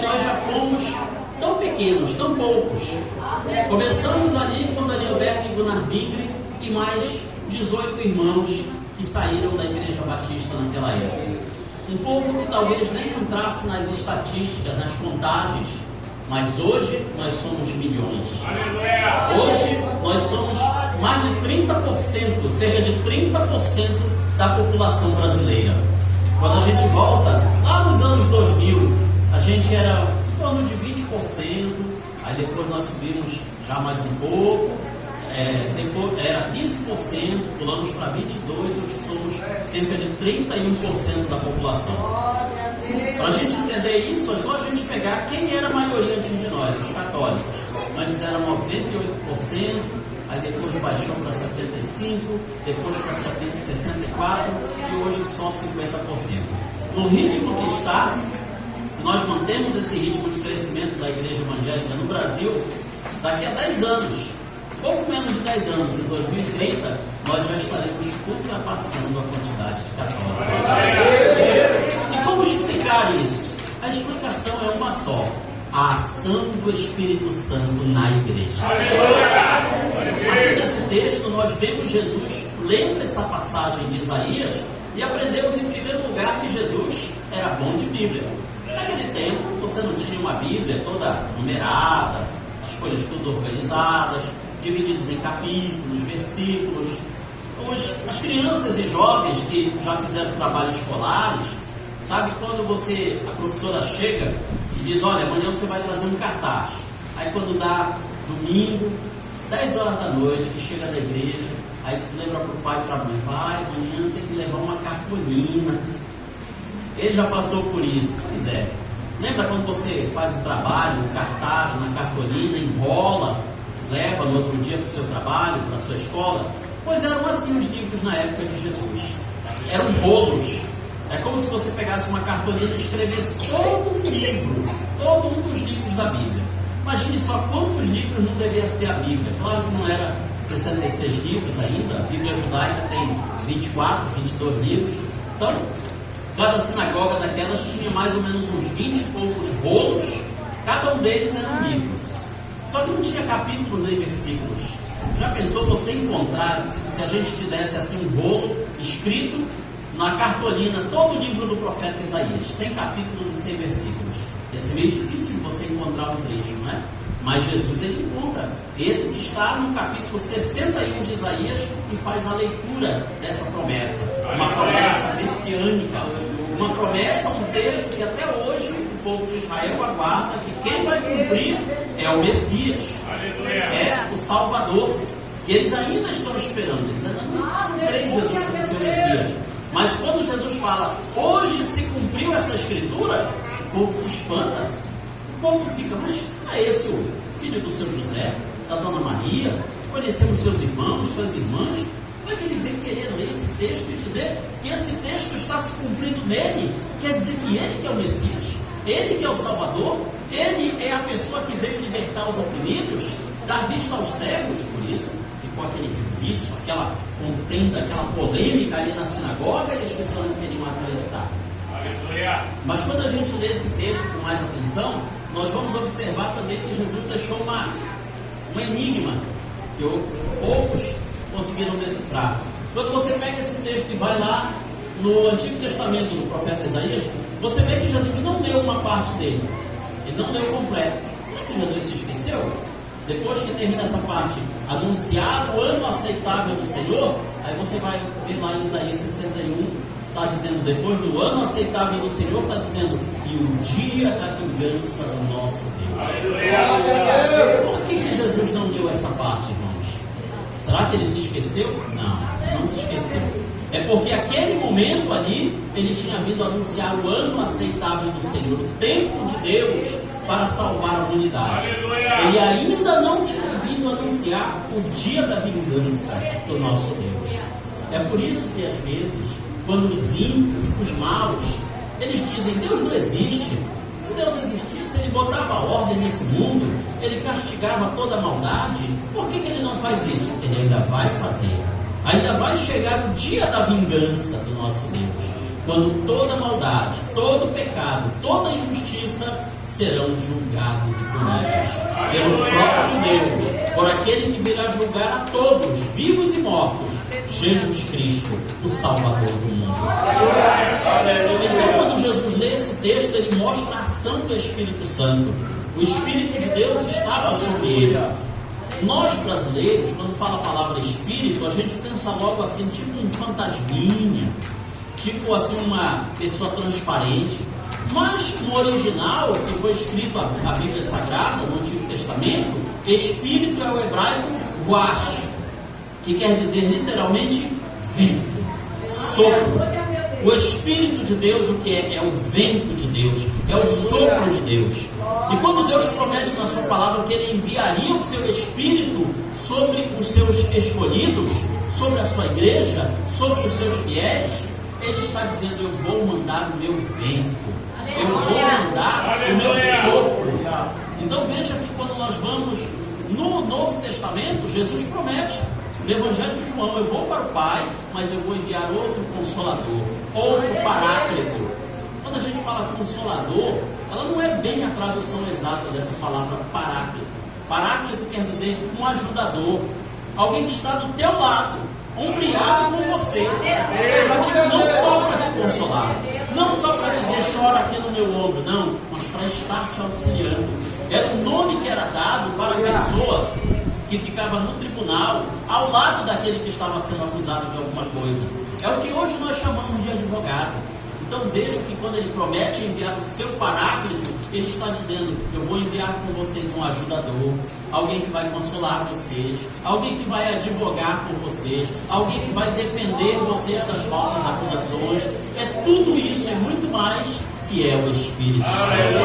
nós já fomos tão pequenos, tão poucos. Começamos ali com Danielberg e Gunnar Bingre e mais 18 irmãos que saíram da Igreja Batista naquela época. Um povo que talvez nem entrasse nas estatísticas, nas contagens, mas hoje nós somos milhões. Hoje nós somos mais de 30%, cerca de 30% da população brasileira. Quando a gente volta, lá nos anos 2000, a gente era em torno de 20%, aí depois nós subimos já mais um pouco, depois era 15%, pulamos para 22%, hoje somos cerca de 31% da população. Para a gente entender isso, é só a gente pegar quem era a maioria antes de nós, os católicos. Antes era 98%, aí depois baixou para 75%, depois para 64% e hoje só 50%. No ritmo que está, se nós mantemos esse ritmo de crescimento da igreja evangélica no Brasil, daqui a 10 anos, pouco menos de 10 anos, em 2030, nós já estaremos ultrapassando a quantidade de católicos. E como explicar isso? A explicação é uma só: a ação do Espírito Santo na igreja. Aqui nesse texto nós vemos Jesus lendo essa passagem de Isaías e aprendemos em primeiro lugar que Jesus era bom de Bíblia. Naquele tempo você não tinha uma Bíblia toda numerada, as folhas tudo organizadas, divididos em capítulos, versículos. As crianças e jovens que já fizeram trabalhos escolares, sabe quando a professora chega e diz: olha, amanhã você vai trazer um cartaz. Aí quando dá domingo, 10 horas da noite, que chega da igreja, aí você lembra para o pai e para a mãe: pai, amanhã tem que levar uma cartolina. Ele já passou por isso. Pois é. Lembra quando você faz o trabalho, o cartaz na cartolina, enrola, leva no outro dia para o seu trabalho, para a sua escola? Pois eram assim os livros na época de Jesus. Eram rolos. É como se você pegasse uma cartolina e escrevesse todo um livro, todo um dos livros da Bíblia. Imagine só quantos livros não devia ser a Bíblia. Claro que não era 66 livros ainda. A Bíblia judaica tem 24, 22 livros. Então, cada sinagoga daquelas tinha mais ou menos uns 20 e poucos rolos. Cada um deles era um livro. Só que não tinha capítulos nem versículos. Já pensou você encontrar, se a gente te desse assim um rolo escrito na cartolina, todo o livro do profeta Isaías, 100 capítulos e 100 versículos? Ia ser meio difícil de você encontrar um trecho, não é? Mas Jesus, ele encontra esse que está no capítulo 61 de Isaías e faz a leitura dessa promessa, uma promessa messiânica, uma promessa, um texto que até hoje o povo de Israel aguarda que quem vai cumprir é o Messias, é o Salvador, que eles ainda estão esperando. Eles ainda não creem em Jesus como seu Messias. Mas quando Jesus fala: hoje se cumpriu essa escritura, o povo se espanta. O povo fica: mas é esse o filho do seu José, da dona Maria? Conhecemos seus irmãos, suas irmãs. Como é que ele vem querer ler esse texto e dizer que esse texto está se cumprindo nele? Quer dizer que ele que é o Messias, ele que é o Salvador, ele é a pessoa que veio libertar os oprimidos, dar vista aos cegos. Por isso ficou aquele rebuliço, aquela contenda, aquela polêmica ali na sinagoga, e as pessoas não queriam acreditar. Mas quando a gente lê esse texto com mais atenção, nós vamos observar também que Jesus deixou um enigma que poucos conseguiram decifrar. Quando você pega esse texto e vai lá no Antigo Testamento do profeta Isaías, você vê que Jesus não leu uma parte dele, ele não leu completo. Será que Jesus se esqueceu? Depois que termina essa parte, anunciar o ano aceitável do Senhor, aí você vai ver lá em Isaías 61, está dizendo: depois do ano aceitável do Senhor, está dizendo: e o dia da vingança do nosso Deus. Por que Jesus não leu essa parte, irmãos? Será que ele se esqueceu? Não se esqueceu. É porque aquele momento ali, ele tinha vindo anunciar o ano aceitável do Senhor, o tempo de Deus para salvar a humanidade. Ele ainda não tinha vindo anunciar o dia da vingança do nosso Deus. É por isso que às vezes, quando os ímpios, os maus, eles dizem: Deus não existe. Se Deus existisse, ele botava ordem nesse mundo, ele castigava toda a maldade. Por que ele não faz isso? Ele ainda vai fazer. Ainda vai chegar o dia da vingança do nosso Deus. quando toda maldade, todo pecado, toda injustiça serão julgados e punidos pelo próprio Deus, por aquele que virá julgar a todos, vivos e mortos, Jesus Cristo, o Salvador do mundo. Então, quando Jesus lê esse texto, ele mostra a ação do Espírito Santo. O Espírito de Deus estava sobre ele. Nós brasileiros, quando fala a palavra Espírito, a gente pensa logo assim, tipo um fantasminha, tipo assim uma pessoa transparente. Mas no original, que foi escrito a Bíblia Sagrada, no Antigo Testamento, Espírito é o hebraico Ruach, que quer dizer literalmente vento, sopro. O Espírito de Deus, o que é? É o vento de Deus, é o sopro de Deus. E quando Deus promete na sua palavra que Ele enviaria o seu Espírito sobre os seus escolhidos, sobre a sua igreja, sobre os seus fiéis, Ele está dizendo: eu vou mandar o meu vento, eu vou mandar o meu sopro. Então veja que quando nós vamos no Novo Testamento, Jesus promete no Evangelho de João: eu vou para o Pai, mas eu vou enviar outro Consolador, outro Paráclito. Quando a gente fala Consolador, ela não é bem a tradução exata dessa palavra Paráclito. Paráclito quer dizer um ajudador, alguém que está do teu lado, ombreado com você, não só para te consolar, não só para dizer chora aqui no meu ombro, não, mas para estar te auxiliando. Era um nome que era dado para a pessoa que ficava no tribunal ao lado daquele que estava sendo acusado de alguma coisa. É o que hoje nós chamamos de advogado. Então veja que quando ele promete enviar o seu Paráclito, ele está dizendo: eu vou enviar com vocês um ajudador, alguém que vai consolar vocês, alguém que vai advogar por vocês, alguém que vai defender vocês das falsas acusações. É tudo isso e muito mais que é o Espírito Santo.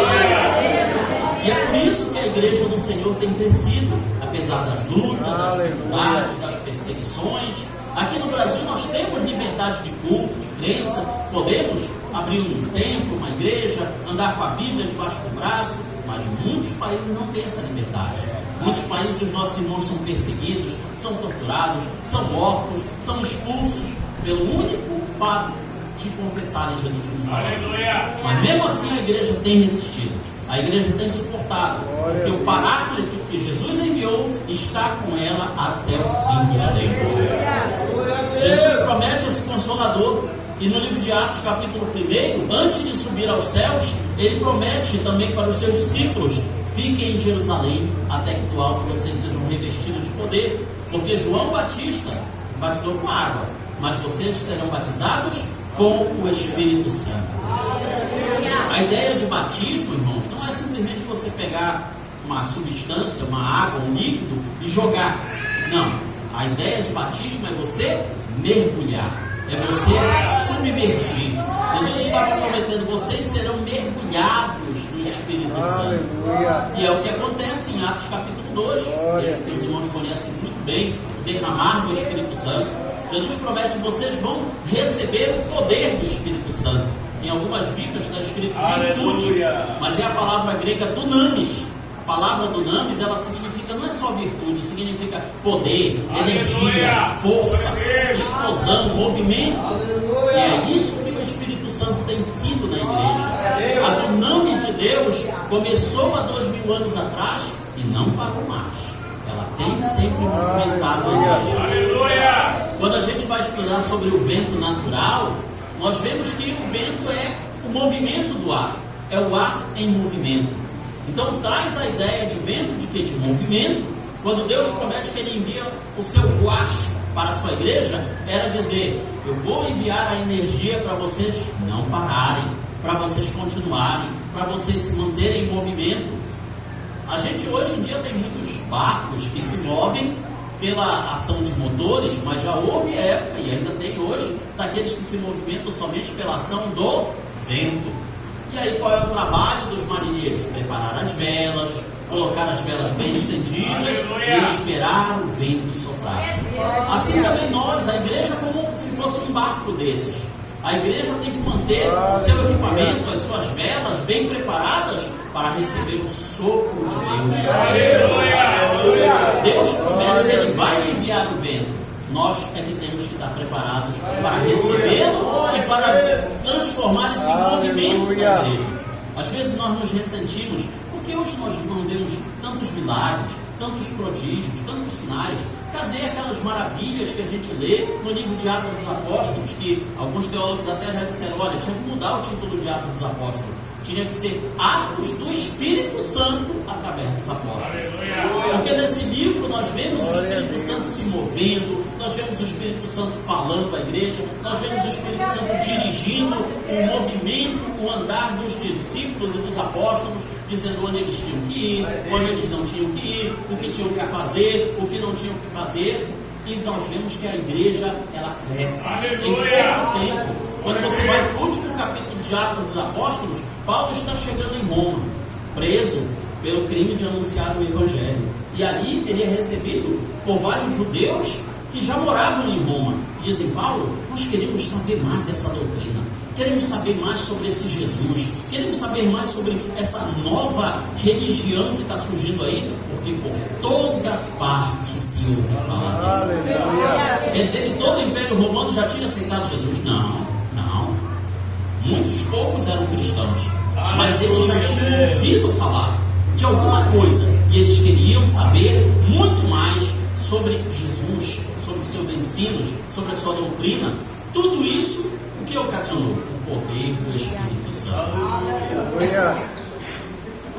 E é por isso que a igreja do Senhor tem crescido, apesar das lutas, das dificuldades, das perseguições. Aqui no Brasil nós temos liberdade de culto, de crença, podemos abrir um templo, uma igreja, andar com a Bíblia debaixo do braço, mas muitos países não têm essa liberdade. Muitos países os nossos irmãos são perseguidos, são torturados, são mortos, são expulsos pelo único fato de confessarem Jesus como Salvador. Mas mesmo assim a igreja tem resistido, a igreja tem suportado, porque o Paráclito que Jesus enviou está com ela até o fim dos tempos. Jesus promete esse Consolador, e no livro de Atos, capítulo 1, antes de subir aos céus, ele promete também para os seus discípulos: fiquem em Jerusalém até que do alto vocês sejam revestidos de poder, porque João Batista batizou com água, mas vocês serão batizados com o Espírito Santo. A ideia de batismo, irmãos, não é simplesmente você pegar uma substância, uma água, um líquido e jogar. Não, a ideia de batismo é você mergulhar, é você submergir. Jesus estava prometendo: vocês serão mergulhados no Espírito Santo. E é o que acontece em Atos capítulo 2, que os irmãos conhecem muito bem, o derramar do Espírito Santo. Jesus promete: vocês vão receber o poder do Espírito Santo. Em algumas Bíblias está escrito virtude, mas é a palavra grega dunamis. A palavra dunamis, ela significa, não é só virtude, significa poder, energia, força, explosão, movimento. E é isso que o Espírito Santo tem sido na igreja. A dunamis de Deus começou há 2000 anos atrás e não parou mais. Ela tem sempre movimentado a igreja. Quando a gente vai estudar sobre o vento natural, nós vemos que o vento é o movimento do ar, é o ar em movimento. Então traz a ideia de vento, de que? De movimento. Quando Deus promete que Ele envia o seu Ruach para a sua igreja, era dizer: eu vou enviar a energia para vocês não pararem, para vocês continuarem, para vocês se manterem em movimento. A gente hoje em dia tem muitos barcos que se movem pela ação de motores, mas já houve época, e ainda tem hoje, daqueles que se movimentam somente pela ação do vento. E aí qual é o trabalho dos marinheiros? Preparar as velas, colocar as velas bem estendidas e esperar o vento soprar. Assim também nós, a igreja, é como se fosse um barco desses. A igreja tem que manter o seu equipamento, as suas velas bem preparadas para receber o sopro de Deus. Deus promete que Ele vai enviar o vento. nós é que temos que estar preparados para recebê-lo e para transformar esse movimento da igreja. Às vezes nós nos ressentimos, porque hoje nós não vemos tantos milagres, tantos prodígios, tantos sinais. Cadê aquelas maravilhas que a gente lê no livro de Atos dos Apóstolos, que alguns teólogos até já disseram, olha, tinha que mudar o título de Atos dos Apóstolos. Tinha que ser Atos do Espírito Santo através dos apóstolos. Porque nesse livro nós vemos o Espírito Santo se movendo, nós vemos o Espírito Santo falando à igreja, nós vemos o Espírito Santo dirigindo o movimento, o andar dos discípulos e dos apóstolos, dizendo onde eles tinham que ir, onde eles não tinham que ir, o que tinham que fazer, o que não tinham que fazer. E nós vemos que a igreja, ela cresce em pouco tempo. Quando você vai para o último capítulo de Atos dos Apóstolos, Paulo está chegando em Roma, preso pelo crime de anunciar o Evangelho. E ali ele é recebido por vários judeus que já moravam em Roma. Dizem, Paulo, nós queremos saber mais dessa doutrina, queremos saber mais sobre esse Jesus, queremos saber mais sobre essa nova religião que está surgindo aí, porque por toda parte se ouve falar dele. Quer dizer que todo o Império Romano já tinha aceitado Jesus? Não. Muitos poucos eram cristãos, mas eles já tinham ouvido falar de alguma coisa e eles queriam saber muito mais sobre Jesus, sobre seus ensinos, sobre a sua doutrina. Tudo isso, o que ocasionou? O poder do Espírito Santo.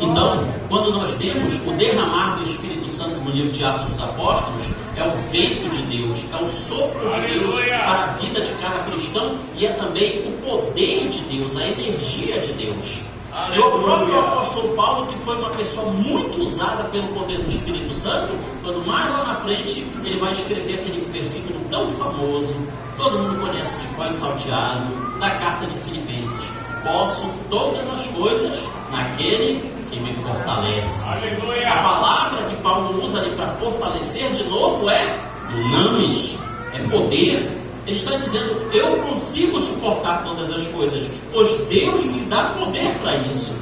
Então, quando nós vemos o derramar do Espírito Santo no livro de Atos dos Apóstolos, é o vento de Deus, é o sopro de Deus para a vida de cada cristão, e é também o poder de Deus, a energia de Deus. E o próprio apóstolo Paulo, que foi uma pessoa muito usada pelo poder do Espírito Santo, quando mais lá na frente ele vai escrever aquele versículo tão famoso, todo mundo conhece de cor salteado, da carta de Filipenses: posso todas as coisas naquele que me fortalece. A palavra que Paulo usa ali para fortalecer de novo é dunamis, é poder. Ele está dizendo, eu consigo suportar todas as coisas, pois Deus me dá poder para isso.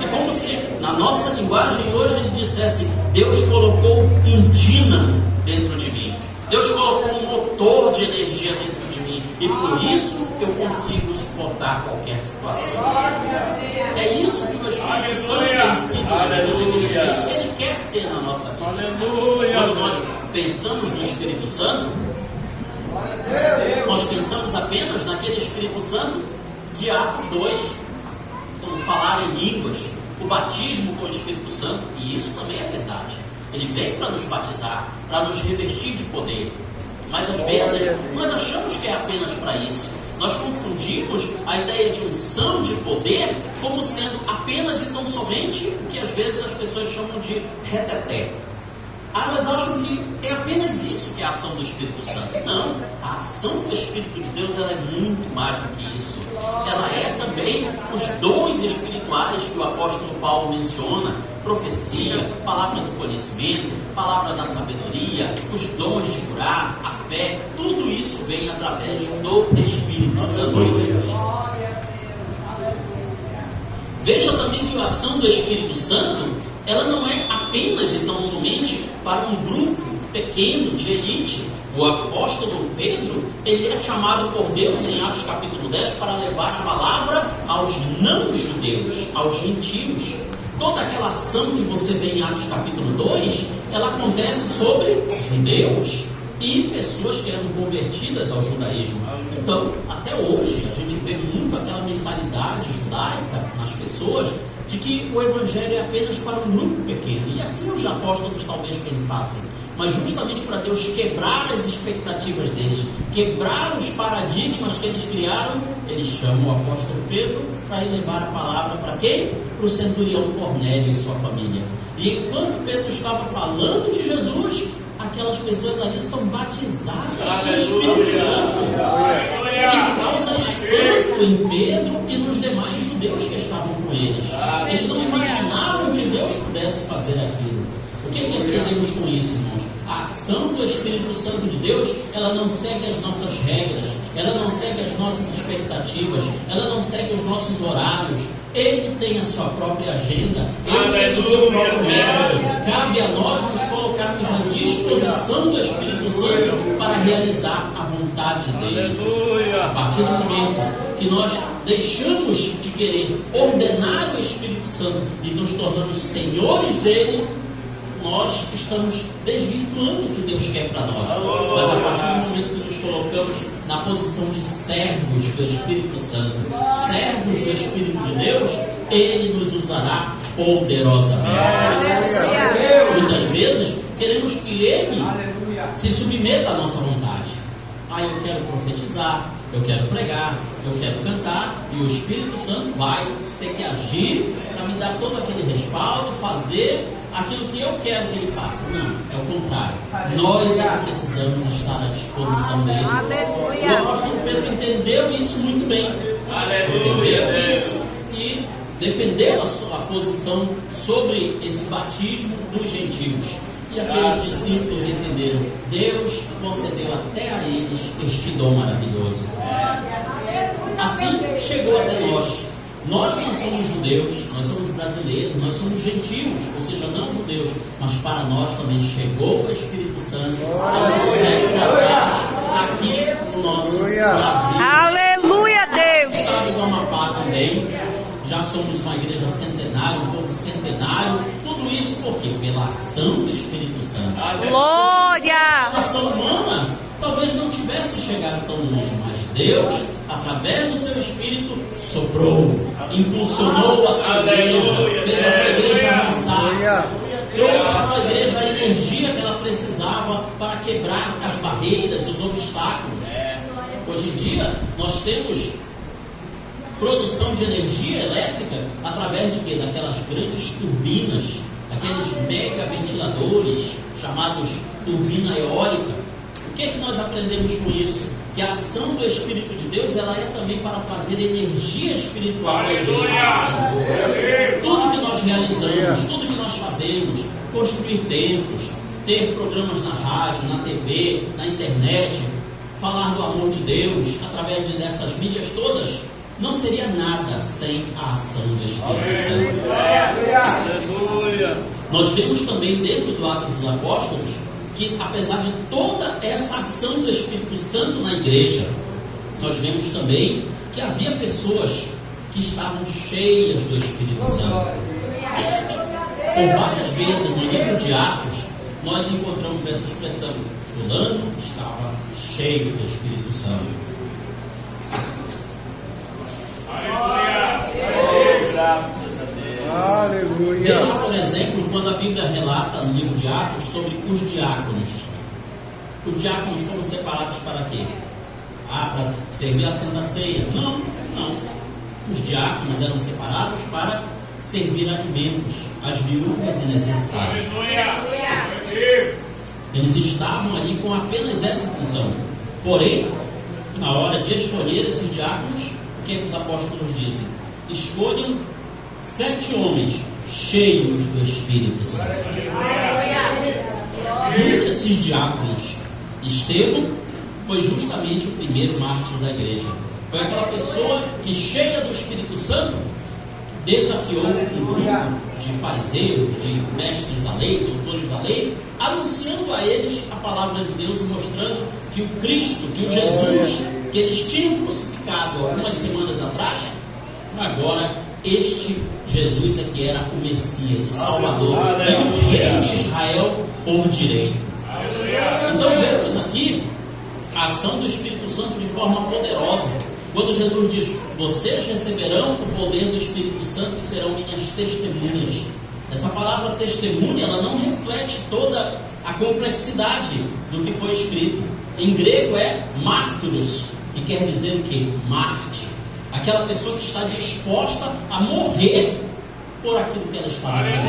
É como se na nossa linguagem hoje ele dissesse, Deus colocou um dínamo dentro de mim, Deus colocou um motor de energia dentro de mim, e por isso eu consigo suportar qualquer situação. É isso que o Espírito Santo tem sido na vida da igreja, é isso que ele quer ser na nossa vida. Quando nós pensamos no Espírito Santo, nós pensamos apenas naquele Espírito Santo de Atos 2, como falar em línguas, o batismo com o Espírito Santo, e isso também é verdade. Ele vem para nos batizar, para nos revestir de poder. Mas às vezes nós achamos que é apenas para isso. Nós confundimos a ideia de unção, de poder, como sendo apenas e tão somente o que às vezes as pessoas chamam de reteté. Elas acham que é apenas isso que é a ação do Espírito Santo. Não, a ação do Espírito de Deus ela é muito mais do que isso. Ela é também os dons espirituais que o apóstolo Paulo menciona: profecia, palavra do conhecimento, palavra da sabedoria, os dons de curar, a fé. Tudo isso vem através do Espírito Santo de Deus. Veja também que a ação do Espírito Santo ela não é apenas e tão somente para um grupo pequeno de elite. O apóstolo Pedro, ele é chamado por Deus em Atos capítulo 10 para levar a palavra aos não-judeus, aos gentios. Toda aquela ação que você vê em Atos capítulo 2, ela acontece sobre judeus e pessoas que eram convertidas ao judaísmo. Então, até hoje, a gente vê muito aquela mentalidade judaica nas pessoas, de que o Evangelho é apenas para um grupo pequeno. E assim os apóstolos talvez pensassem. Mas justamente para Deus quebrar as expectativas deles, quebrar os paradigmas que eles criaram, ele chama o apóstolo Pedro para ir levar a palavra para quem? Para o centurião Cornélio e sua família. E enquanto Pedro estava falando de Jesus, aquelas pessoas ali são batizadas pelo Espírito Santo. E causa espanto em Pedro e nos demais judeus que estavam com eles. Eles não imaginavam que Deus pudesse fazer aquilo. O que é que aprendemos com isso, irmãos? A ação do Espírito Santo de Deus, ela não segue as nossas regras, ela não segue as nossas expectativas, ela não segue os nossos horários. Ele tem a sua própria agenda, ele tem o seu próprio método. Cabe a nós nos colocar colocarmos à disposição do Espírito Santo para realizar a vontade dele. A partir do momento que nós deixamos de querer ordenar o Espírito Santo e nos tornamos senhores dele, nós estamos desvirtuando o que Deus quer para nós. Mas a partir do momento que nos colocamos na posição de servos do Espírito Santo, servos do Espírito de Deus, ele nos usará poderosamente. Muitas vezes queremos que ele se submeta à nossa vontade. Eu quero profetizar, eu quero pregar, eu quero cantar, e o Espírito Santo vai ter que agir para me dar todo aquele respaldo, fazer aquilo que eu quero que ele faça. Não, é o contrário. Nós é que precisamos estar à disposição dele. O apóstolo Pedro entendeu isso muito bem. Entendeu isso e defendeu a sua posição sobre esse batismo dos gentios. E aqueles discípulos entenderam. Deus concedeu até a eles este dom maravilhoso. Assim chegou até nós. Nós não somos judeus, nós somos brasileiros, nós somos gentios, ou seja, não judeus, mas para nós também chegou o Espírito Santo há um século atrás, aqui no nosso Brasil. Aleluia, Deus! No estado do Amapá também, já somos uma igreja centenária, um povo centenário, tudo isso por quê? Pela ação do Espírito Santo. Glória! A ação humana talvez não tivesse chegado tão longe, mas Deus, através do seu Espírito, soprou, impulsionou a sua igreja, fez a sua igreja avançar, trouxe à sua igreja a energia que ela precisava para quebrar as barreiras, os obstáculos. Hoje em dia, nós temos produção de energia elétrica através de quê? Daquelas grandes turbinas, aqueles mega ventiladores chamados turbina eólica. O que é que nós aprendemos com isso? Que a ação do Espírito de Deus, ela é também para trazer energia espiritual à igreja. Tudo que nós realizamos, tudo que nós fazemos, construir templos, ter programas na rádio, na TV, na internet, falar do amor de Deus através dessas mídias todas, não seria nada sem a ação do Espírito Santo. Nós vemos também dentro do Atos dos Apóstolos que, apesar de toda essa ação do Espírito Santo na igreja, nós vemos também que havia pessoas que estavam cheias do Espírito Santo. Por várias vezes no livro de Atos, nós encontramos essa expressão: fulano estava cheio do Espírito Santo. Graças a Deus. Aleluia. Veja, por exemplo, quando a Bíblia relata no livro de Atos sobre os diáconos. Os diáconos foram separados para quê? Para servir a Santa Ceia? Não. Os diáconos eram separados para servir alimentos às viúvas e necessitadas. Eles estavam ali com apenas essa função. Porém, na hora de escolher esses diáconos, o que é que os apóstolos dizem? Escolham 7 homens cheios do Espírito Santo. Um desses diáconos, Estevão, foi justamente o primeiro mártir da igreja. Foi aquela pessoa que, cheia do Espírito Santo, desafiou um grupo de fariseus, de mestres da lei, doutores da lei, anunciando a eles a palavra de Deus e mostrando que o Cristo, que o Jesus que eles tinham crucificado algumas semanas atrás, agora este Jesus é que era o Messias, o Salvador, e o Rei de Israel por direito. Então vemos aqui a ação do Espírito Santo de forma poderosa. Quando Jesus diz: vocês receberão o poder do Espírito Santo e serão minhas testemunhas. Essa palavra testemunha, ela não reflete toda a complexidade do que foi escrito. Em grego é mártiros, que quer dizer o quê? Mártir. Aquela pessoa que está disposta a morrer por aquilo que ela está fazendo.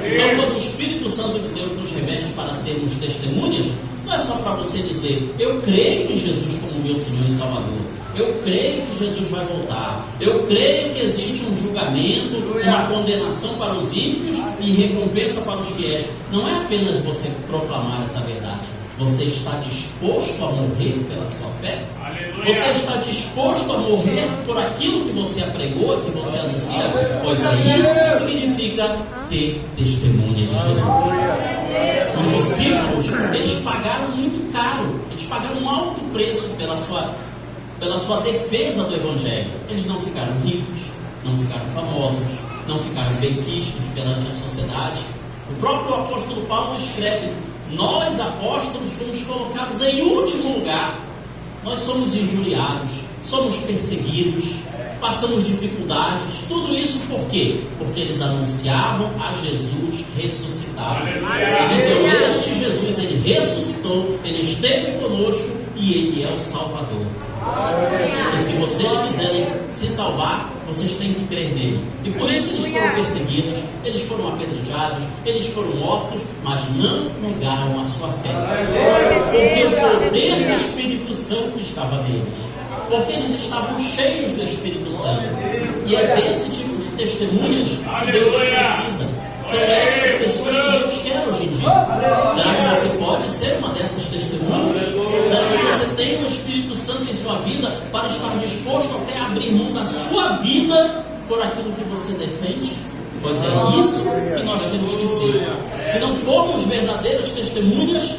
Então, quando o Espírito Santo de Deus nos reveste para sermos testemunhas, não é só para você dizer: eu creio em Jesus como meu Senhor e Salvador, eu creio que Jesus vai voltar, eu creio que existe um julgamento, uma condenação para os ímpios e recompensa para os fiéis. Não é apenas você proclamar essa verdade. Você está disposto a morrer pela sua fé? Você está disposto a morrer por aquilo que você apregou, que você anuncia? Pois é isso que significa ser testemunha de Jesus. Os discípulos, eles pagaram muito caro, eles pagaram um alto preço pela sua defesa do Evangelho. Eles não ficaram ricos, não ficaram famosos, não ficaram benquistos perante a sociedade. O próprio apóstolo Paulo escreve: nós apóstolos fomos colocados em último lugar. Nós somos injuriados, somos perseguidos, passamos dificuldades. Tudo isso por quê? Porque eles anunciavam a Jesus ressuscitado. Eles diziam: este Jesus, ele ressuscitou, ele esteve conosco e ele é o Salvador. E se vocês quiserem se salvar, vocês têm que crer nele. E por isso eles foram perseguidos, eles foram apedrejados, eles foram mortos, mas não negaram a sua fé. Porque o poder do Espírito Santo estava neles. Porque eles estavam cheios do Espírito Santo. E é desse tipo de testemunhas que Deus precisa. São essas pessoas que Deus quer hoje em dia. Será que você pode ser uma dessas testemunhas? Será que você tem o Espírito Santo em sua vida para estar disposto até a abrir mão da sua vida por aquilo que você defende? Pois é isso que nós temos que ser. Se não formos verdadeiras testemunhas,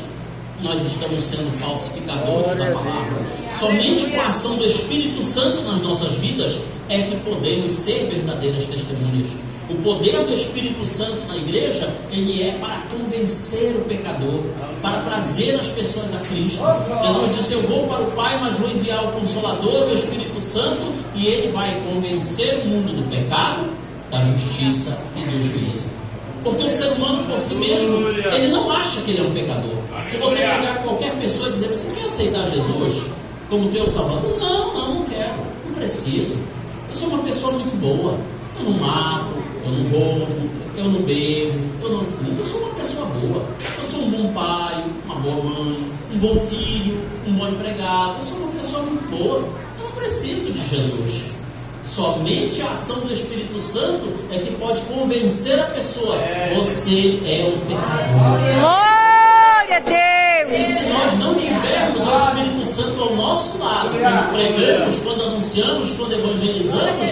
nós estamos sendo falsificadores da palavra. Somente com a ação do Espírito Santo nas nossas vidas é que podemos ser verdadeiras testemunhas. O poder do Espírito Santo na igreja, ele é para convencer o pecador, para trazer as pessoas a Cristo. Jesus disse: eu vou para o Pai, mas vou enviar o Consolador, o Espírito Santo, e ele vai convencer o mundo do pecado, da justiça e do juízo. Porque o ser humano por si mesmo, ele não acha que ele é um pecador. Se você chegar a qualquer pessoa e dizer: você quer aceitar Jesus como teu Salvador? Não quero, não preciso. Eu sou uma pessoa muito boa, eu não mato, eu não roubo, eu não bebo, eu não fumo. Eu sou uma pessoa boa, eu sou um bom pai, uma boa mãe, um bom filho, um bom empregado. Eu sou uma pessoa muito boa, eu não preciso de Jesus. Somente a ação do Espírito Santo é que pode convencer a pessoa: você é um pecador. Glória a Deus! E se nós não tivermos o Espírito Santo ao nosso lado, quando pregamos, quando anunciamos, quando evangelizamos,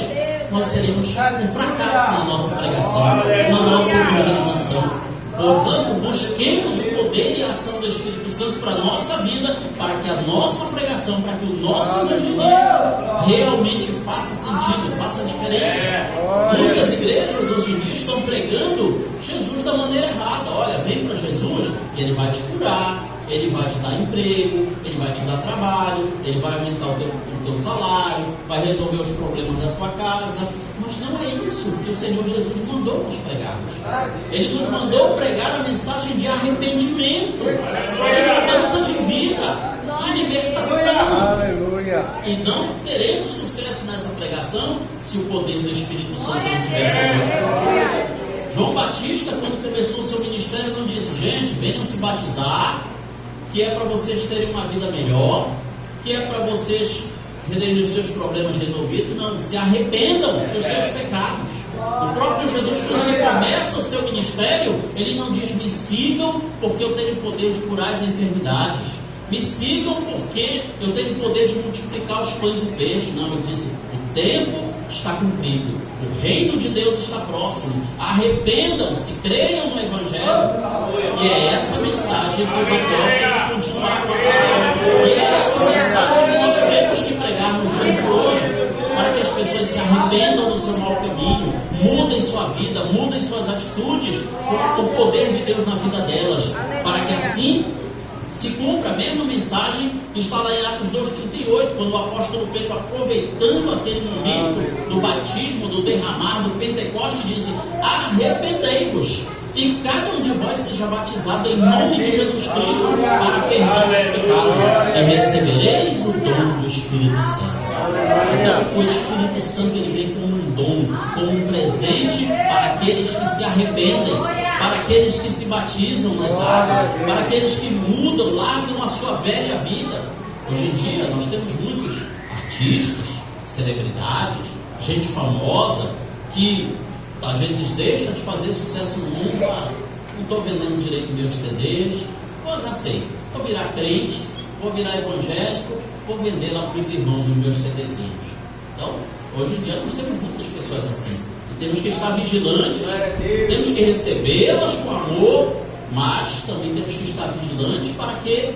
nós seremos um fracasso na nossa pregação, na nossa evangelização. Portanto, busquemos o poder e a ação do Espírito Santo para a nossa vida, para que a nossa pregação, para que o nosso evangelismo realmente faça sentido, faça diferença. Muitas igrejas hoje em dia estão pregando Jesus da maneira errada. Olha, vem para Jesus e ele vai te curar, ele vai te dar emprego, ele vai te dar trabalho, ele vai aumentar o teu salário, vai resolver os problemas da tua casa. Mas não é isso que o Senhor Jesus mandou nós pregarmos. Ele nos mandou pregar a mensagem de arrependimento, de mudança de vida, de libertação. Aleluia. E não teremos sucesso nessa pregação se o poder do Espírito Santo não estiver conosco. João Batista, quando começou o seu ministério, não disse: gente, venham se batizar, que é para vocês terem uma vida melhor, que é para vocês terem os seus problemas resolvidos. Não, se arrependam dos seus pecados. O próprio Jesus, quando ele começa o seu ministério, ele não diz: me sigam porque eu tenho o poder de curar as enfermidades, me sigam porque eu tenho o poder de multiplicar os pães e peixes. Não, ele disse: o tempo está cumprido, o reino de Deus está próximo, arrependam-se, creiam no Evangelho. E é essa mensagem que os apóstolos continuaram a falar, e é essa mensagem que nós temos que pregar nos dias de hoje, para que as pessoas se arrependam do seu mau caminho, mudem sua vida, mudem suas atitudes, com o poder de Deus na vida delas, para que assim se cumpra a mesma mensagem que está lá em Atos 2,38, quando o apóstolo Pedro, aproveitando aquele momento do batismo, do derramar, do Pentecoste, disse: arrependei-vos e cada um de vós seja batizado em nome de Jesus Cristo para perdão dos pecados, e recebereis o dom do Espírito Santo. Então, o Espírito Santo, ele vem como um dom, como um presente para aqueles que se arrependem, para aqueles que se batizam nas águas, para aqueles que mudam, largam a sua velha vida. Hoje em dia nós temos muitos artistas, celebridades, gente famosa que às vezes deixa de fazer sucesso no mundo. Não estou vendendo direito meus CDs, já sei, vou virar crente, vou virar evangélico, vou vender lá para os irmãos os meus CDzinhos. Então, hoje em dia nós temos muitas pessoas assim. Temos que estar vigilantes, temos que recebê-las com amor, mas também temos que estar vigilantes para que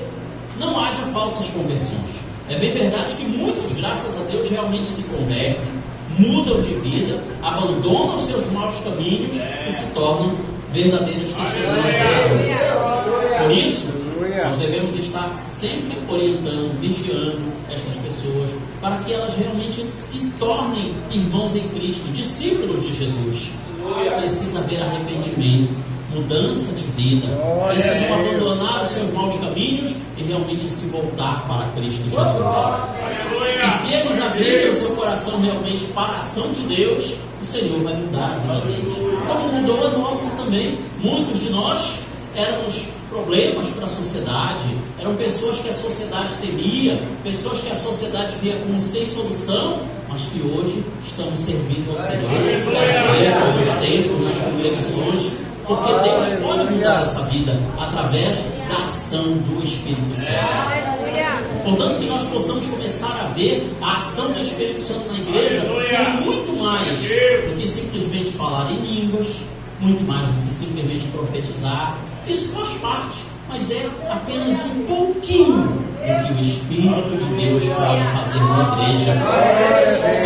não haja falsas conversões. É bem verdade que muitos, graças a Deus, realmente se convertem, mudam de vida, abandonam seus maus caminhos e se tornam verdadeiros testemunhos de Jesus. Por isso, nós devemos estar sempre orientando, vigiando estas pessoas, para que elas realmente se tornem irmãos em Cristo, discípulos de Jesus. Precisa haver arrependimento, mudança de vida, precisam abandonar os seus maus caminhos e realmente se voltar para Cristo Jesus. E se eles abrirem o seu coração realmente para a ação de Deus, o Senhor vai mudar a vida deles, como mudou a nossa também. Muitos de nós éramos problemas para a sociedade, eram pessoas que a sociedade temia, pessoas que a sociedade via como sem solução, mas que hoje estamos servindo ao Senhor, nas igrejas, nos templos, nas congregações, porque Deus pode mudar essa vida através da ação do Espírito Santo. Portanto, que nós possamos começar a ver a ação do Espírito Santo na igreja com muito mais do que simplesmente falar em línguas, muito mais do que simplesmente profetizar. Isso faz parte, mas é apenas um pouquinho do que o Espírito de Deus pode fazer na igreja.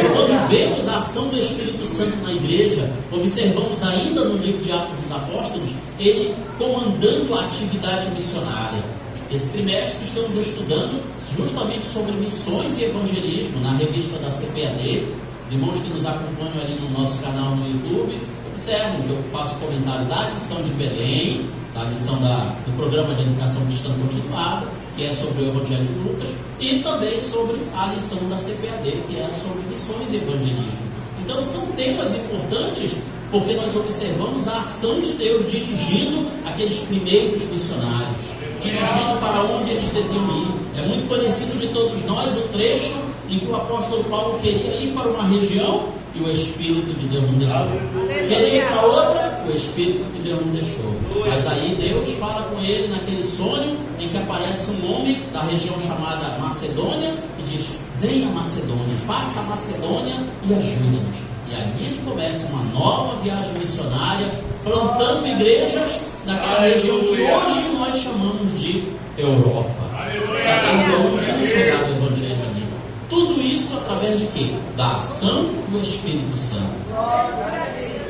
E quando vemos a ação do Espírito Santo na igreja, observamos ainda no livro de Atos dos Apóstolos, ele comandando a atividade missionária. Esse trimestre estamos estudando justamente sobre missões e evangelismo na revista da CPAD. Os irmãos que nos acompanham ali no nosso canal no YouTube observam que eu faço comentário da lição de Belém, da lição do programa de educação cristã continuada, que é sobre o Evangelho de Lucas, e também sobre a lição da CPAD, que é sobre missões e evangelismo. Então são temas importantes, porque nós observamos a ação de Deus dirigindo aqueles primeiros missionários, dirigindo para onde eles deviam ir. É muito conhecido de todos nós o trecho em que o apóstolo Paulo queria ir para uma região e o Espírito de Deus não deixou. Queria ir para outra, o Espírito de Deus não deixou. Mas aí Deus fala com ele naquele sonho em que aparece um homem da região chamada Macedônia e diz: venha a Macedônia, passa a Macedônia e ajuda-nos. E ali ele começa uma nova viagem missionária, plantando igrejas naquela região que hoje nós chamamos de Europa. Até então não tinha chegado o Evangelho ali. Tudo isso através de quê? Da ação do Espírito Santo.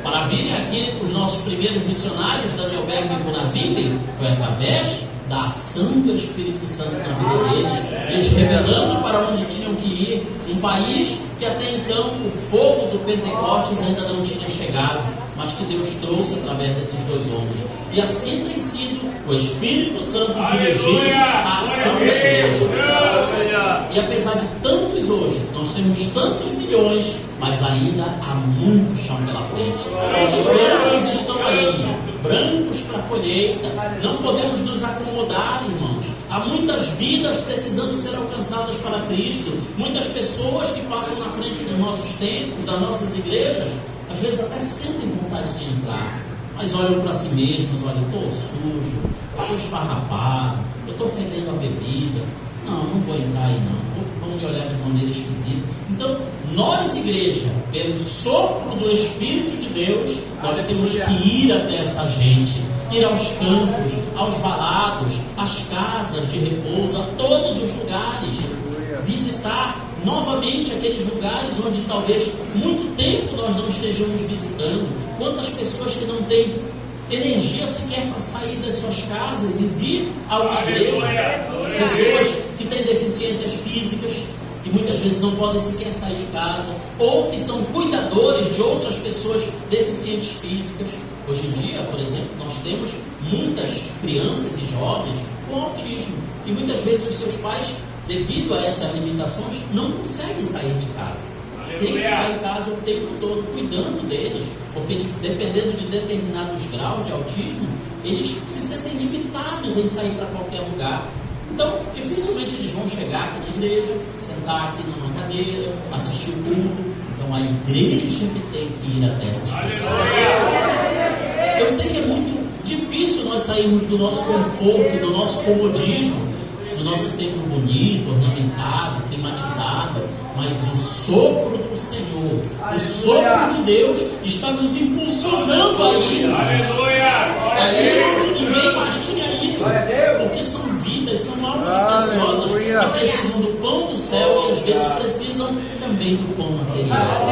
Para virem aqui os nossos primeiros missionários, Daniel Berg e Gunnar Wingren, foi através da ação do Espírito Santo na vida deles, eles revelando para onde tinham que ir, um país que até então o fogo do Pentecostes ainda não tinha chegado, mas que Deus trouxe através desses dois homens. E assim tem sido o Espírito Santo dirigindo a ação da igreja. E apesar de tantos hoje, nós temos tantos milhões, mas ainda há muito chão pela frente. Os campos estão aí, brancos para colheita. Não podemos nos acomodar, irmãos. Há muitas vidas precisando ser alcançadas para Cristo. Muitas pessoas que passam na frente dos nossos templos, das nossas igrejas, às vezes até sentem vontade de entrar, mas olham para si mesmos: olha, eu estou sujo, eu estou esfarrapado, eu estou fedendo a bebida. Não vou entrar aí não, vão me olhar de maneira esquisita. Então, nós, igreja, pelo sopro do Espírito de Deus, nós temos que ir até essa gente, ir aos campos, aos valados, às casas de repouso, a todos os lugares, visitar novamente aqueles lugares onde talvez muito tempo nós não estejamos visitando. Quantas pessoas que não têm energia sequer para sair das suas casas e vir a uma igreja, pessoas que têm deficiências físicas e muitas vezes não podem sequer sair de casa, ou que são cuidadores de outras pessoas deficientes físicas. Hoje em dia, por exemplo, nós temos muitas crianças e jovens com autismo, e muitas vezes os seus pais, devido a essas limitações, não conseguem sair de casa. Tem que ficar em casa o tempo todo cuidando deles, porque dependendo de determinados graus de autismo, eles se sentem limitados em sair para qualquer lugar. Então, dificilmente eles vão chegar aqui na igreja, sentar aqui numa cadeira, assistir o culto. Então, a igreja que tem que ir até essas pessoas. Eu sei que é muito difícil nós sairmos do nosso conforto, do nosso comodismo, do nosso templo bonito, ornamentado, climatizado, mas o sopro do Senhor, o sopro de Deus está nos impulsionando a ir. É onde ninguém mais vidas são almas preciosas que precisam do pão do céu e às vezes precisam também do pão material.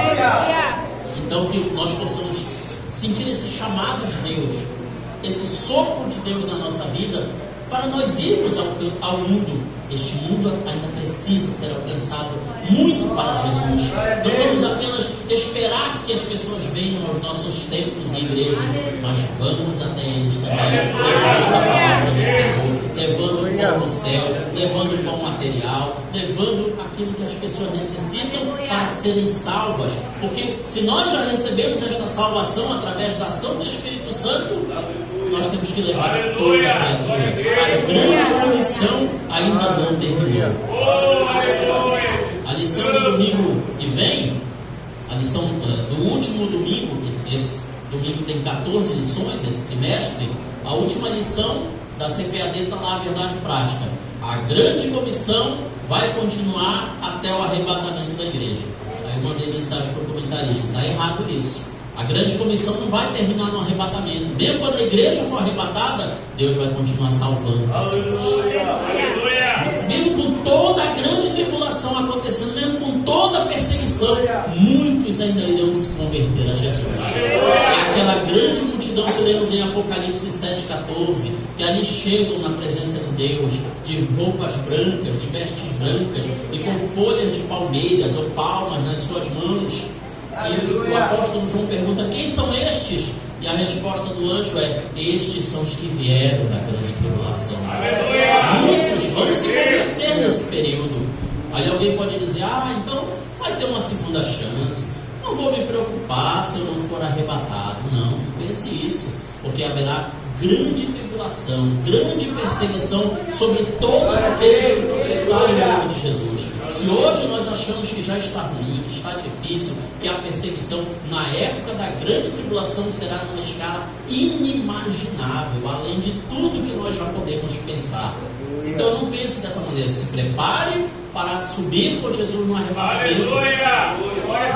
Então que nós possamos sentir esse chamado de Deus, esse sopro de Deus na nossa vida, para nós irmos ao mundo. Este mundo ainda precisa ser alcançado muito para Jesus. Não vamos apenas esperar que as pessoas venham aos nossos templos e igrejas, mas vamos até eles também, levando a palavra do Senhor, levando o pão do céu, levando o pão material, levando aquilo que as pessoas necessitam para serem salvas. Porque se nós já recebemos esta salvação através da ação do Espírito Santo, nós temos que levar toda a criatura. A grande comissão ainda não terminou. A lição do domingo que vem, a lição do último domingo, esse domingo tem 14 lições, esse trimestre, a última lição da CPAD está lá, a verdade prática. A grande comissão vai continuar até o arrebatamento da igreja. Aí eu mandei mensagem para o comentarista, está errado isso. A grande comissão não vai terminar no arrebatamento. Mesmo quando a igreja for arrebatada, Deus vai continuar salvando pessoas. Mesmo com toda a grande tribulação acontecendo, mesmo com toda a perseguição, muitos ainda irão se converter a Jesus. É aquela grande multidão que lemos em Apocalipse 7,14, que ali chegam na presença de Deus, de roupas brancas, de vestes brancas, e com folhas de palmeiras ou palmas nas suas mãos. E o apóstolo João pergunta: quem são estes? E a resposta do anjo é: estes são os que vieram da grande tribulação. Muitos vão se converter nesse período. Aí alguém pode dizer: então vai ter uma segunda chance, não vou me preocupar se eu não for arrebatado. Não pense isso, porque haverá grande tribulação, grande perseguição sobre todos aqueles que professarem o nome de Jesus. Se hoje nós achamos que já está ruim, que está difícil, que a perseguição na época da grande tribulação será numa escala inimaginável, além de tudo que nós já podemos pensar. Então não pense dessa maneira, se prepare para subir com Jesus no arrebatamento.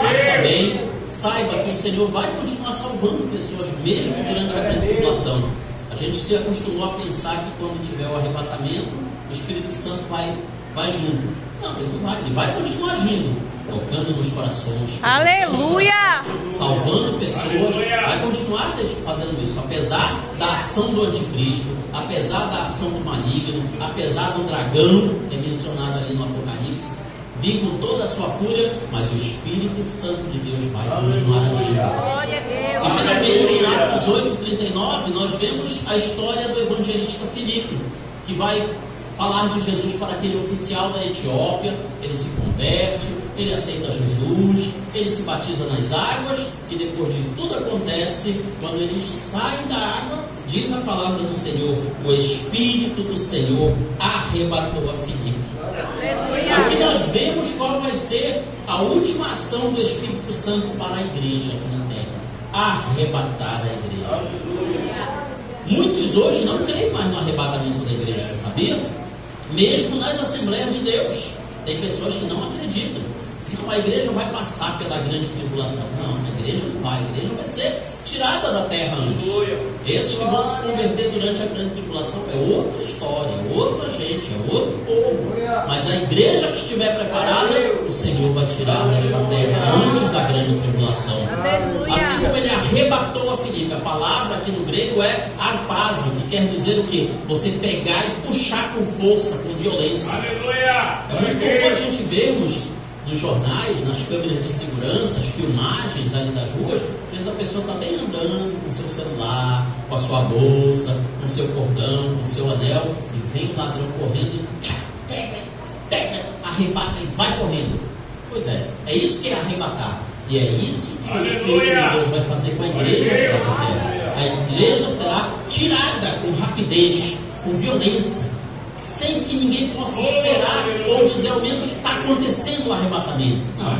Mas também saiba que o Senhor vai continuar salvando pessoas mesmo durante a grande tribulação. A gente se acostumou a pensar que quando tiver o arrebatamento, o Espírito Santo vai junto. Não, ele não vai, ele vai continuar agindo, tocando nos corações. Aleluia! Salvando pessoas, vai continuar fazendo isso, apesar da ação do anticristo, apesar da ação do maligno, apesar do dragão, que é mencionado ali no Apocalipse, vir com toda a sua fúria, mas o Espírito Santo de Deus vai continuar agindo. Glória a Deus! E finalmente em Atos 8:39 nós vemos a história do evangelista Filipe, que vai falar de Jesus para aquele oficial da Etiópia. Ele se converte, ele aceita Jesus, ele se batiza nas águas, e depois de tudo acontece, quando eles saem da água, diz a palavra do Senhor: o Espírito do Senhor arrebatou a Filipe. Aqui nós vemos qual vai ser a última ação do Espírito Santo para a igreja aqui na terra: arrebatar a igreja. Muitos hoje não creem mais no arrebatamento da igreja, sabia? Mesmo nas Assembleias de Deus, tem pessoas que não acreditam. Não, a igreja vai passar pela grande tribulação. Não, a igreja não vai. A igreja vai ser tirada da terra antes. Esses que vão se converter durante a grande tribulação é outra história, é outra gente, é outro povo. Mas a igreja que estiver preparada, o Senhor vai tirar desta terra antes da grande tribulação. Assim como ele arrebatou a Filipe. A palavra aqui no grego é arpazo, que quer dizer o quê? Você pegar e puxar com força, com violência. É muito comum a gente vermos nos jornais, nas câmeras de segurança, as filmagens ali das ruas. Às vezes a pessoa está bem andando com o seu celular, com a sua bolsa, com o seu cordão, com o seu anel, e vem o ladrão correndo e pega, arrebata e vai correndo. Pois é isso que é arrebatar. E é isso que o Espírito de Deus vai fazer com a igreja dessa terra. A igreja será tirada com rapidez, com violência, sem que ninguém possa esperar ou dizer ao menos está acontecendo o arrebatamento. Não,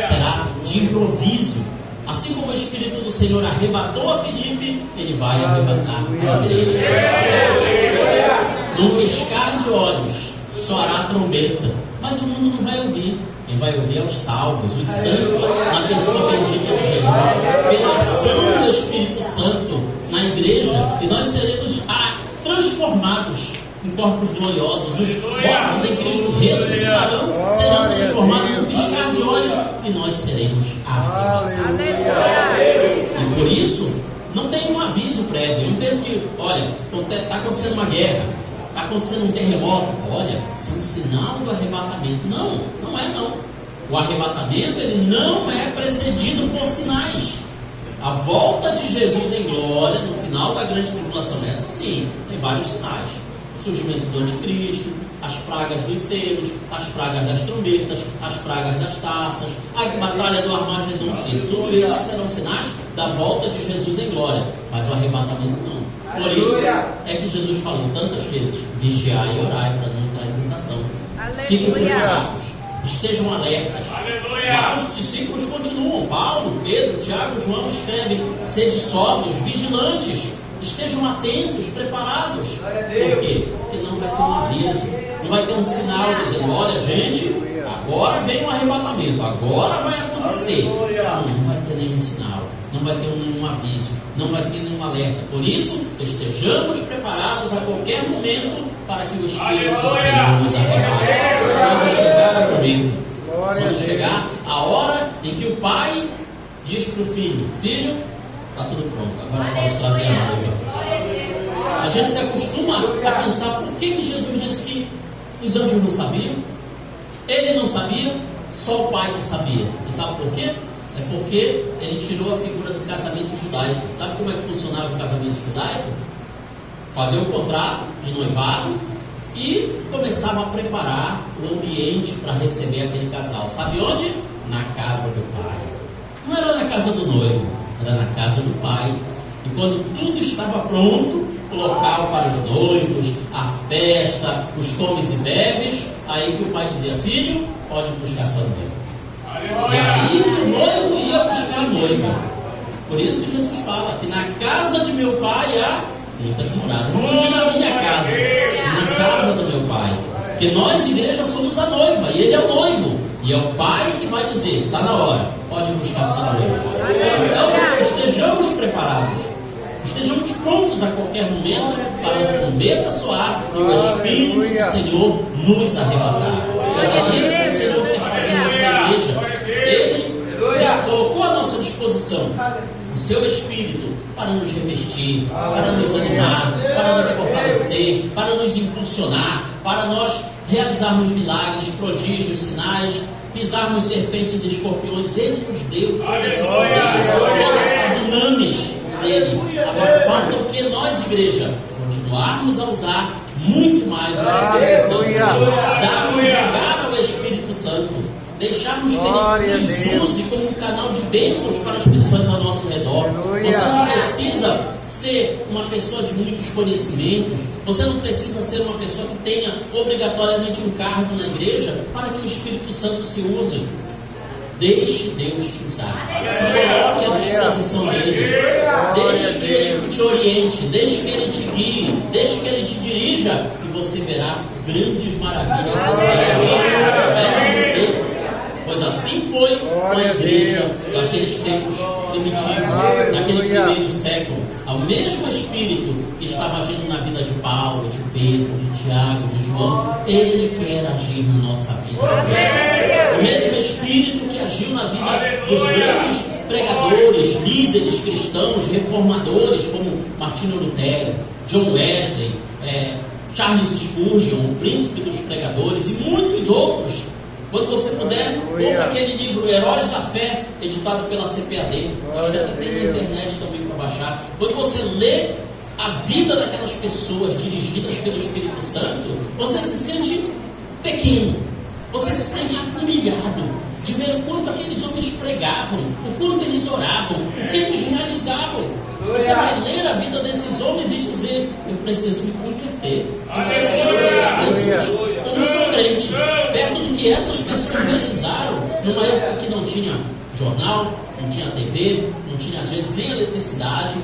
será de improviso. Assim como o Espírito do Senhor arrebatou a Filipe, ele vai arrebatar a igreja. No piscar de olhos soará a trombeta, mas o mundo não vai ouvir. Quem vai ouvir é os salvos, os santos, na pessoa bendita de Jesus, pela ação do Espírito Santo na igreja, e nós seremos transformados. em corpos gloriosos. Os corpos em Cristo ressuscitarão, serão transformados num piscar de olhos e nós seremos arrebatados. E por isso, não tem um aviso prévio. Não pense que, olha, está acontecendo uma guerra, está acontecendo um terremoto. Olha, isso é um sinal do arrebatamento. Não, não é não. O arrebatamento, ele não é precedido por sinais. A volta de Jesus em glória, no final da grande tribulação, essa sim, tem vários sinais. O surgimento do anticristo, as pragas dos selos, as pragas das trombetas, as pragas das taças, a batalha do Armagedon, sim. Tudo isso serão sinais da volta de Jesus em glória. Mas o arrebatamento não. Por isso é que Jesus falou tantas vezes: vigiai e orai para não entrar em tentação. Fiquem preparados, estejam alertas. Vários discípulos continuam. Paulo, Pedro, Tiago, João escrevem: sede sóbrios, vigilantes, estejam atentos, preparados. Por quê? Porque não vai ter um aviso, não vai ter um sinal dizendo: olha gente, agora vem um arrebatamento, agora vai acontecer. Não vai ter nenhum sinal, não vai ter nenhum aviso, não vai ter nenhum alerta. Por isso, estejamos preparados a qualquer momento para que o Espírito do Senhor nos arrebate. Quando chegar o momento, quando chegar a hora em que o pai diz para o filho: filho, está tudo pronto, agora posso trazer a noiva. A gente se acostuma a pensar: por que Jesus disse que os anjos não sabiam? Ele não sabia, só o pai que sabia. Você sabe por quê? É porque ele tirou a figura do casamento judaico. Sabe como é que funcionava o casamento judaico? Fazia um contrato de noivado e começava a preparar o ambiente para receber aquele casal. Sabe onde? Na casa do pai. Não era na casa do noivo, era na casa do pai. E quando tudo estava pronto, o local para os noivos, a festa, os comes e bebes, aí que o pai dizia: filho, pode buscar sua noiva. E aí que o noivo ia buscar a noiva. Por isso que Jesus fala que na casa de meu pai há muitas moradas. Não diz na minha casa, na casa do meu pai. Porque nós, igreja, somos a noiva e ele é o noivo. E é o pai que vai dizer: está na hora, pode buscar sua noiva. Então, estejamos preparados, estejamos prontos a qualquer momento para o trombeta soar e o Espírito do Senhor nos arrebatar. Mas é isso que o Senhor quer fazer na sua igreja. Ele colocou à nossa disposição o seu Espírito para nos revestir, para nos animar, para nos fortalecer, para nos impulsionar, para nós realizarmos milagres, prodígios, sinais, pisarmos serpentes e escorpiões. Ele nos deu todo esse poder, toda essa dunamis dele. Agora falta o que nós, igreja, continuarmos a usar muito mais o Espírito Santo, darmos lugar ao Espírito Santo, deixarmos que ele nos use como um canal de bênçãos para as pessoas ao nosso redor. Você não precisa ser uma pessoa de muitos conhecimentos, você não precisa ser uma pessoa que tenha obrigatoriamente um cargo na igreja para que o Espírito Santo se use. Deixe Deus te usar, se coloque à disposição dele, deixe que ele te oriente, deixe que ele te guie, deixe que ele te dirija, e você verá grandes maravilhas em você. Pois assim foi com a igreja daqueles tempos primitivos, daquele primeiro século. O mesmo Espírito que estava agindo na vida de Paulo, de Pedro, de Tiago, de João, ele quer agir na nossa vida. O mesmo Espírito que agiu na vida dos grandes pregadores, líderes cristãos, reformadores, como Martinho Lutero, John Wesley, Charles Spurgeon, o príncipe dos pregadores, e muitos outros. Quando você puder, compre aquele livro Heróis da Fé, editado pela CPAD. Acho que até tem na internet também para baixar. Quando você lê a vida daquelas pessoas dirigidas pelo Espírito Santo, você se sente pequeno, você se sente humilhado de ver o quanto aqueles homens pregavam, o quanto eles oravam, o que eles realizavam. Você vai ler a vida desses homens e dizer: eu preciso me converter, eu preciso ser Jesus, eu não sou crente. Perto do que essas pessoas realizaram numa época que não tinha jornal, não tinha TV, não tinha às vezes nem eletricidade,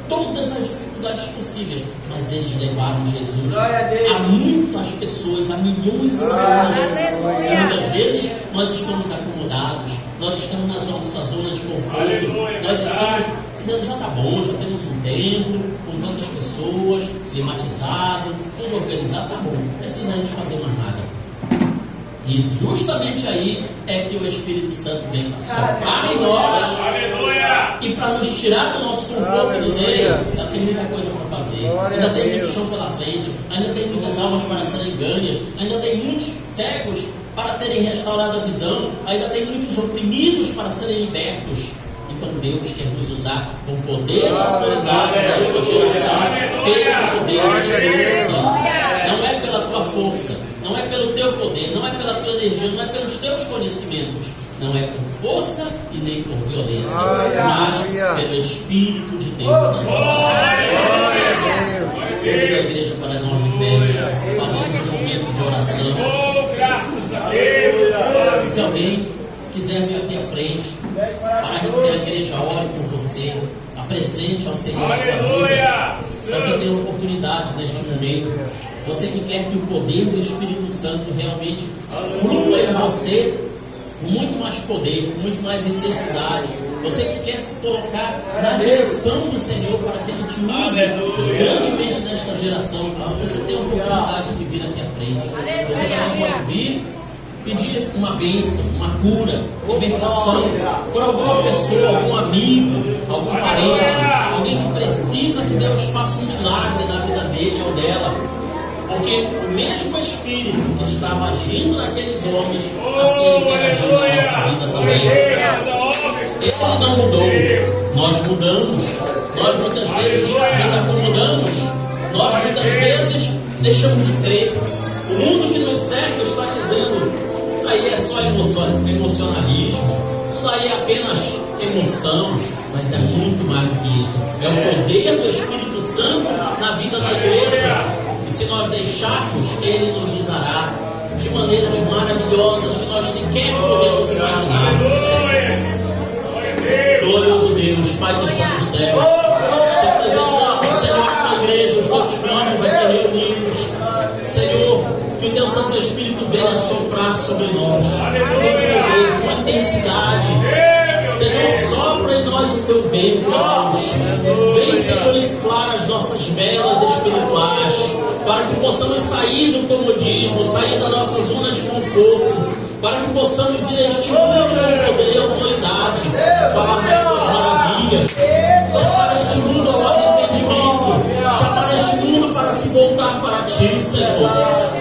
todas as dificuldades possíveis, mas eles levaram Jesus a muitas pessoas, a milhões e milhões. E muitas vezes nós estamos acomodados, nós estamos na nossa zona de conforto, nós estamos dizendo: já está bom, já temos um templo, com tantas pessoas, climatizado, tudo organizado, está bom, não precisamos fazer mais nada. E justamente aí é que o Espírito Santo vem para soprar em nós. Aleluia! E para nos tirar do nosso conforto e dizer: ainda tem muita coisa para fazer, ainda tem muito chão pela frente, ainda tem muitas almas para serem ganhas, ainda tem muitos cegos para terem restaurado a visão, ainda tem muitos oprimidos para serem libertos. Então Deus quer nos usar com poder e autoridade desta geração, pelo poder do Espírito Santo. Não é pela tua força, não é pelo teu poder, não é pela tua energia, não é pelos teus conhecimentos, não é por força e nem por violência, mas pelo Espírito de Deus na nossa vida. Toda a igreja para nós de pé, fazemos um momento de oração. Se alguém quiser vir aqui à frente, para que a igreja ore por você, apresente ao Senhor a tua vida. Você tem a oportunidade neste momento. Você que quer que o poder do Espírito Santo realmente flua em você com muito mais poder, com muito mais intensidade. Você que quer se colocar na direção do Senhor para que Ele te use grandemente nesta geração, você tem a oportunidade de vir aqui à frente. Você também pode vir pedir uma bênção, uma cura, libertação por alguma pessoa, algum amigo, algum parente, alguém que precisa que Deus faça um milagre na vida dele ou dela. Porque o mesmo Espírito que estava agindo naqueles homens, assim Ele quer agir na nossa vida também. Ele não mudou, nós mudamos. Nós muitas vezes nos acomodamos, nós muitas vezes deixamos de crer. O mundo que nos cerca está dizendo: aí é só emocionalismo, isso daí é apenas emoção. Mas é muito mais do que isso. É o poder do Espírito Santo na vida da igreja. E se nós deixarmos, Ele nos usará de maneiras maravilhosas que nós sequer podemos imaginar. Glorioso Deus, Pai que está no céu, te apresentamos, Senhor, a igreja, os teus filhos aqui reunidos. Senhor, que o teu Santo Espírito venha soprar sobre nós com intensidade. Senhor, sopra em nós o teu vento, Deus. Vem, Senhor, inflar as nossas velas espirituais, para que possamos sair do comodismo, sair da nossa zona de conforto, para que possamos ir a este mundo com poder e autoridade, falar das tuas maravilhas, chamar este mundo ao arrependimento, chamar este mundo para se voltar para ti, Senhor.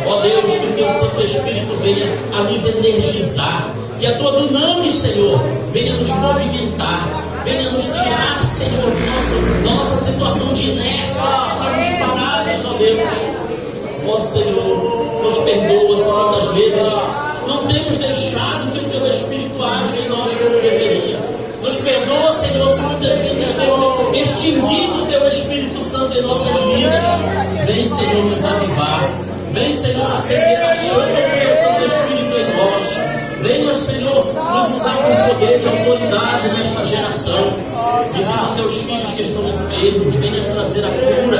Ó Deus, que o teu Santo Espírito venha a nos energizar, que a tua dunamis, Senhor, venha nos movimentar, venha nos tirar, Senhor, da nossa situação de inércia, de estarmos parados, ó Deus. Ó Senhor, nos perdoa se muitas vezes não temos deixado que o teu Espírito age em nós como deveria. Nos perdoa, Senhor, se muitas vezes temos extinguido o teu Espírito Santo em nossas vidas. Vem, Senhor, nos avivar. Vem, Senhor, acender a chama do teu Santo Espírito em nós. Venha, Senhor, nos usar com poder e autoridade nesta geração. Visita teus filhos que estão enfermos. Venha trazer a cura.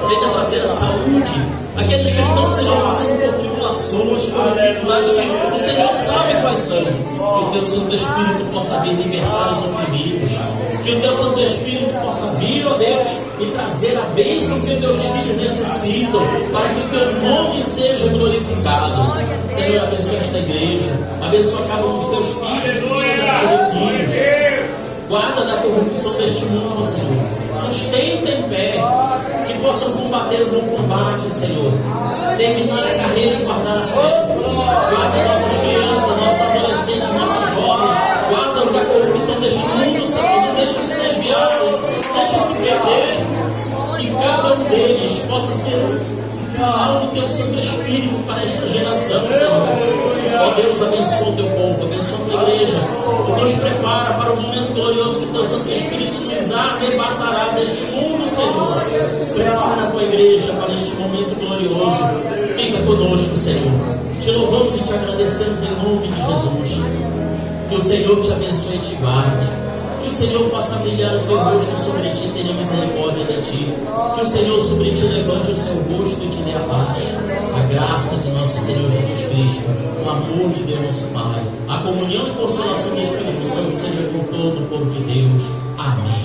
Venha trazer a saúde. Aqueles que estão, Senhor, passando por tribulações, por dificuldades que o Senhor sabe quais são. Que o teu Santo Espírito possa vir libertar os oprimidos. Que o teu Santo Espírito possa vir, ó Deus, e trazer a bênção que os teus filhos necessitam, para que o teu nome seja glorificado. Senhor, abençoa esta igreja. Abençoa cada um dos teus filhos. Guarda da corrupção deste mundo, Senhor. Sustenta em pé, que possam combater o bom combate, Senhor. Terminar a carreira e guardar a fé. Guarda nossas crianças, nossos adolescentes, nossos jovens. Guarda da corrupção deste mundo, Senhor. Não deixa se desviar, deixa se perder. Que cada um deles possa ser canal do teu Santo Espírito para esta geração, Senhor. Ó Deus, abençoa o teu povo, abençoa a tua igreja. Nos prepara para o momento glorioso que o teu Santo Espírito nos arrebatará deste mundo, Senhor. Prepara a tua igreja para este momento glorioso. Fica conosco, Senhor. Te louvamos e te agradecemos em nome de Jesus. Que o Senhor te abençoe e te guarde. Que o Senhor faça brilhar o seu rosto sobre ti e tenha misericórdia de ti. Que o Senhor sobre ti levante o seu rosto e te dê a paz. A graça de nosso Senhor Jesus Cristo, o amor de Deus nosso Pai, a comunhão e consolação do Espírito Santo seja com todo o povo de Deus. Amém.